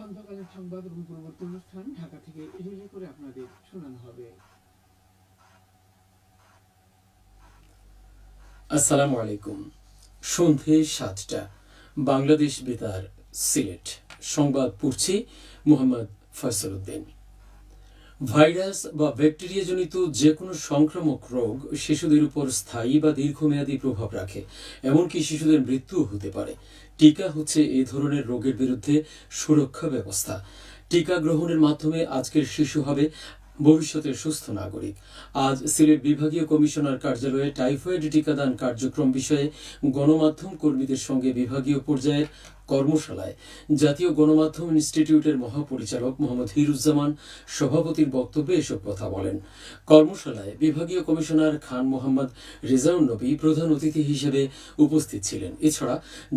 খন্দকালীন সংবাদ এবং পরবর্তী অনুষ্ঠান ঢাকা থেকে রিলে করে আপনাদের শোনানো হবে। আসসালামু আলাইকুম। সন্ধে 7টা, বাংলাদেশ বেতার, সিলেট। সংবাদ পড়ছি মোহাম্মদ ফয়সাল উদ্দিন। ভাইরাস বা ব্যাকটেরিয়াজনিত যে কোনো সংক্রামক রোগ শিশুদের উপর স্থায়ী বা দীর্ঘমেয়াদী প্রভাব রাখে, এমনকি শিশুদের মৃত্যুও হতে পারে। টিকা হচ্ছে এই ধরনের রোগের বিরুদ্ধে সুরক্ষা ব্যবস্থা। টিকা গ্রহণের মাধ্যমে আজকের শিশু হবে ভবিষ্যতের সুস্থ নাগরিক। আজ সিলেট বিভাগীয় কমিশনার কার্যালয়ে টাইফয়েড টিকাদান কার্যক্রম বিষয়ে গণমাধ্যম কর্মীদের সঙ্গে বিভাগীয় পর্যায়ের কর্মশালায় জাতীয় গণমাধ্যম ইনস্টিটিউটের মহাপরিচালক মোহাম্মদ হিরুজ্জামান সভাপতির বক্তব্যে এসব কথা বলেন। কর্মশালায় বিভাগীয় কমিশনার খান মোহাম্মদ রেজাউন নবী প্রধান অতিথি হিসেবে উপস্থিত ছিলেন। এছাড়া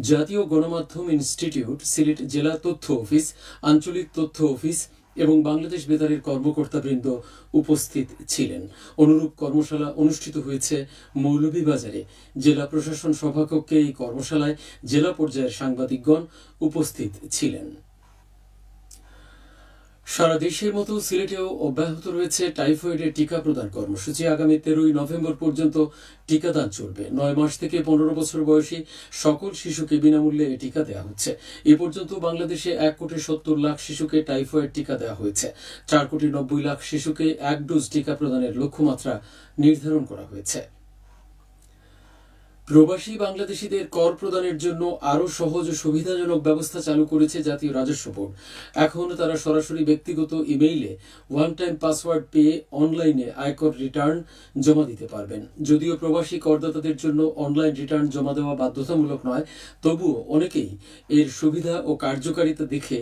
জাতীয় গণমাধ্যম ইনস্টিটিউট, সিলেট জেলা তথ্য অফিস, আঞ্চলিক তথ্য অফিস এবং বাংলাদেশ বেতারের কর্মকর্তাবৃন্দ উপস্থিত ছিলেন। অনুরূপ কর্মশালা অনুষ্ঠিত হয়েছে মৌলভীবাজারে। জেলা প্রশাসন সভাকক্ষে এই কর্মশালায় জেলা পর্যায়ের সাংবাদিকগণ উপস্থিত ছিলেন। সারা দেশের মতো সিলেটেও অব্যাহত রয়েছে টাইফয়েডের টিকা প্রদান কর্মসূচি। আগামী 13ই নভেম্বর পর্যন্ত টিকাদান চলবে। 9 মাস থেকে 15 বছর বয়সী সকল শিশুকে বিনামূল্যে এই টিকা দেওয়া হচ্ছে। এ পর্যন্ত বাংলাদেশে 1,70,00,000 শিশুকে টাইফয়েড টিকা দেওয়া হয়েছে। 4,90,00,000 শিশুকে 1 ডোজ টিকা প্রদানের লক্ষ্যমাত্রা নির্ধারণ করা হয়েছে। প্রবাসী বাংলাদেশিদের কর প্রদানের জন্য আরও সহজ ও সুবিধাজনক ব্যবস্থা চালু করেছে জাতীয় রাজস্ব বোর্ড। এখন তারা সরাসরি ব্যক্তিগত ইমেইলে ওয়ান টাইম পাসওয়ার্ড পেয়ে অনলাইনে আয়কর রিটার্ন জমা দিতে পারবেন। যদিও প্রবাসী করদাতাদের জন্য অনলাইন রিটার্ন জমা দেওয়া বাধ্যতামূলক নয়, তবুও অনেকেই এর সুবিধা ও কার্যকারিতা দেখে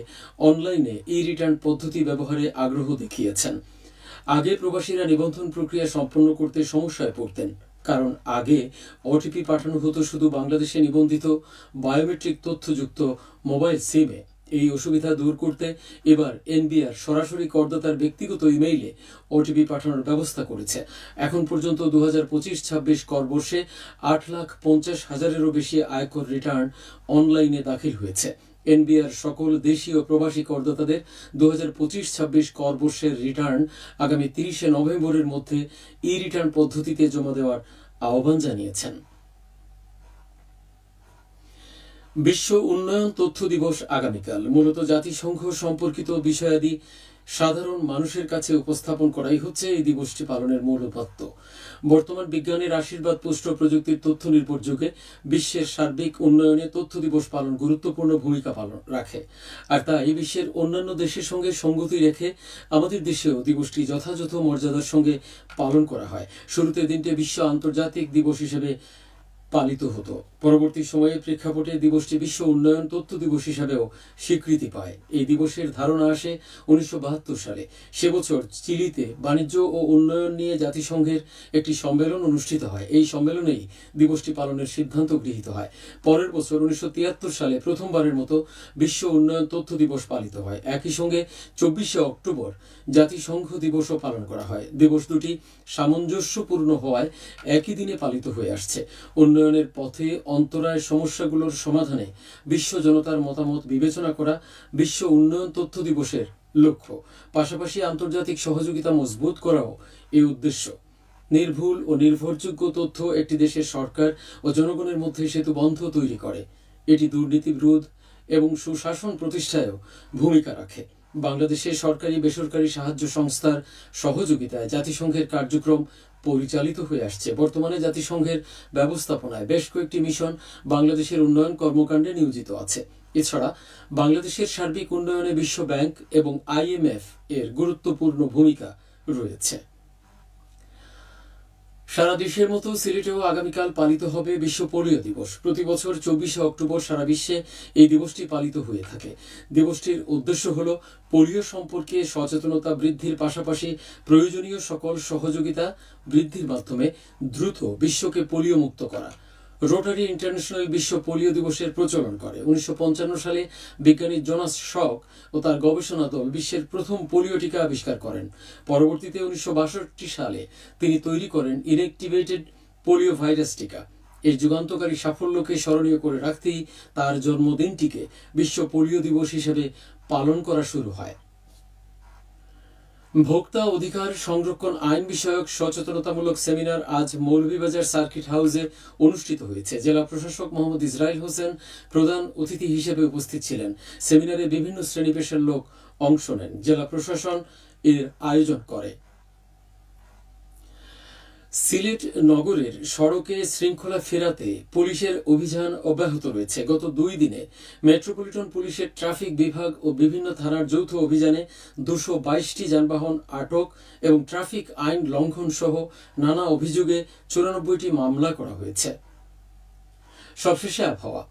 অনলাইনে ই রিটার্ন পদ্ধতি ব্যবহারে আগ্রহ দেখিয়েছেন। আগে প্রবাসীরা নিবন্ধন প্রক্রিয়া সম্পন্ন করতে সমস্যায় পড়তেন, কারণ আগে ওটিপি পাঠানো হতো শুধু বাংলাদেশে নিবন্ধিত বায়োমেট্রিক তথ্যযুক্ত মোবাইল সিমে। এই অসুবিধা দূর করতে এবার এনবিআর সরাসরি করদাতার ব্যক্তিগত ইমেইলে ওটিপি পাঠানোর ব্যবস্থা করেছে। এখন পর্যন্ত 2025-26 কর বর্ষে 8,50,000-এরও বেশি আয়কর রিটার্ন অনলাইনে দাখিল হয়েছে। এনবিআর সকল দেশীয় প্রবাসী করদাতাদের 2025-26 কর বর্ষের রিটার্ন আগামী 30শে নভেম্বরের মধ্যে ই রিটার্ন পদ্ধতিতে জমা দেওয়ার আহ্বান জানিয়েছেন। বিশ্ব উন্নয়ন তথ্য দিবস আগামীকাল। মূলত জাতিসংঘ সম্পর্কিত বিষয়াদি সাধারণ মানুষের কাছে উপস্থাপন করাই হচ্ছে এই দিবসটি পালনের মূল উপাত্ত। বর্তমান বিজ্ঞানের আশীর্বাদ পুষ্ট প্রযুক্তির তথ্য নির্ভর যুগে বিশ্বের সার্বিক উন্নয়নে তথ্য দিবস পালন গুরুত্বপূর্ণ ভূমিকা পালন রাখে। আর তাই বিশ্বের অন্যান্য দেশের সঙ্গে সঙ্গতি রেখে আমাদের দেশেও দিবসটি যথাযথ মর্যাদার সঙ্গে পালন করা হয়। শুরুতে দিনটি বিশ্ব আন্তর্জাতিক দিবস হিসেবে পালিত হতো। পরবর্তী সময়ে প্রেক্ষাপটে দিবসটি বিশ্ব উন্নয়ন তথ্য দিবস হিসাবেও স্বীকৃতি পায়। এই দিবসের ধারণা আসে 1972 সালে। সে বছর চিলিতে বাণিজ্য ও উন্নয়ন নিয়ে জাতিসংঘের একটি সম্মেলন অনুষ্ঠিত হয়। এই সম্মেলনেই দিবসটি পালনের সিদ্ধান্ত গৃহীত হয়। পরের বছর 1973 সালে প্রথমবারের মতো বিশ্ব উন্নয়ন তথ্য দিবস পালিত হয়। একই সঙ্গে 24শে অক্টোবর জাতিসংঘ দিবসও পালন করা হয়। দিবস দুটি সামঞ্জস্যপূর্ণ হওয়ায় একই দিনে পালিত হয়ে আসছে। উন্নয়নের পথে অন্তরায় সমস্যাগুলোর সমাধানে বিশ্ব জনতার মতামত বিবেচনা করা বিশ্ব উন্নয়ন তথ্য দিবসের লক্ষ্য। পাশাপাশি আন্তর্জাতিক সহযোগিতা মজবুত করাও এই উদ্দেশ্য। নির্ভুল ও নির্ভরযোগ্য তথ্য একটি দেশের সরকার ও জনগণের মধ্যে সেতুবন্ধ তৈরি করে। এটি দুর্নীতি বিরোধ এবং সুশাসন প্রতিষ্ঠায়ও ভূমিকা রাখে। বাংলাদেশের সরকারি বেসরকারি সাহায্য সংস্থার সহযোগিতায় জাতিসংঘের কার্যক্রম পরিচালিত হয়ে আসছে। বর্তমানে জাতিসংঘের ব্যবস্থাপনায় বেশ কয়েকটি মিশন বাংলাদেশের উন্নয়ন কর্মকাণ্ডে নিয়োজিত আছে। এছাড়া বাংলাদেশের সার্বিক উন্নয়নে বিশ্ব ব্যাংক এবং IMF এর গুরুত্বপূর্ণ ভূমিকা রয়েছে। সারা দেশের মতো সিলেটেও আগামীকাল পালিত হবে বিশ্ব পোলিও দিবস। প্রতি বছর 24শে অক্টোবর সারা বিশ্বে এই দিবসটি পালিত হয়ে থাকে। দিবসটির উদ্দেশ্য হল পোলিও সম্পর্কে সচেতনতা বৃদ্ধির পাশাপাশি প্রয়োজনীয় সকল সহযোগিতা বৃদ্ধির মাধ্যমে দ্রুত বিশ্বকে পোলিও মুক্ত করা। রোটারি ইন্টারন্যাশনাল বিশ্ব পোলিও দিবসের প্রচলন করে। 1955 সালে বিজ্ঞানী জোনাস শক ও তার গবেষণা দল বিশ্বের প্রথম পোলিও টিকা আবিষ্কার করেন। পরবর্তীতে 1962 সালে তিনি তৈরি করেন ইনঅ্যাক্টিভেটেড পোলিও ভাইরাস টিকা। এই যুগান্তকারী সাফল্যকে স্মরণীয় করে রাখতেই তার জন্মদিনটিকে বিশ্ব পোলিও দিবস হিসেবে পালন করা শুরু হয়। ভোক্তা অধিকার সংরক্ষণ আইন বিষয়ক সচেতনতামূলক সেমিনার আজ মৌলভীবাজার সার্কিট হাউসে অনুষ্ঠিত হয়েছে। জেলা প্রশাসক মোহাম্মদ ইসরাইল হোসেন প্রধান অতিথি হিসেবে উপস্থিত ছিলেন। সেমিনারে বিভিন্ন শ্রেণী পেশার লোক অংশ নেন। জেলা প্রশাসন এর আয়োজন করে। সিলেট নগরের সড়কে শৃঙ্খলা ফেরাতে পুলিশের অভিযান অব্যাহত রয়েছে। গত 2 দিনে মেট্রোপলিটন পুলিশের ট্রাফিক বিভাগ ও বিভিন্ন থানার যৌথ অভিযানে 222টি যানবাহন আটক এবং ট্রাফিক আইন লঙ্ঘন সহ নানা অভিযোগে 94টি মামলা করা হয়েছে। সবশেষে আবহাওয়া।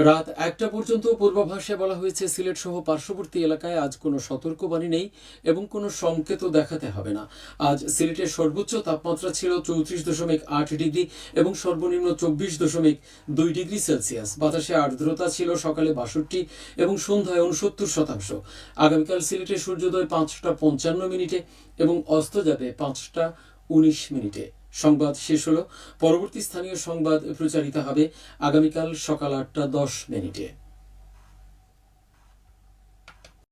রাত 1টা পর্যন্ত পূর্বাভাসে বলা হয়েছে সিলেট সহ পার্শ্ববর্তী এলাকায় আজ কোনো সতর্কবাণী নেই এবং কোনো সংকেতও দেখাতে হবে না। আজ সিলেটের সর্বোচ্চ তাপমাত্রা ছিল 34.8 ডিগ্রি এবং সর্বনিম্ন 24.2 ডিগ্রি সেলসিয়াস। বাতাসে আর্দ্রতা ছিল সকালে 62 এবং সন্ধ্যায় 69%। আগামীকাল সিলেটে সূর্যোদয় 5টা 55 এবং অস্ত যাবে 5টা 19। সংবাদ শেষ হলো। পরবর্তী স্থানীয় সংবাদ প্রচারিত হবে আগামীকাল সকাল 8টা 10।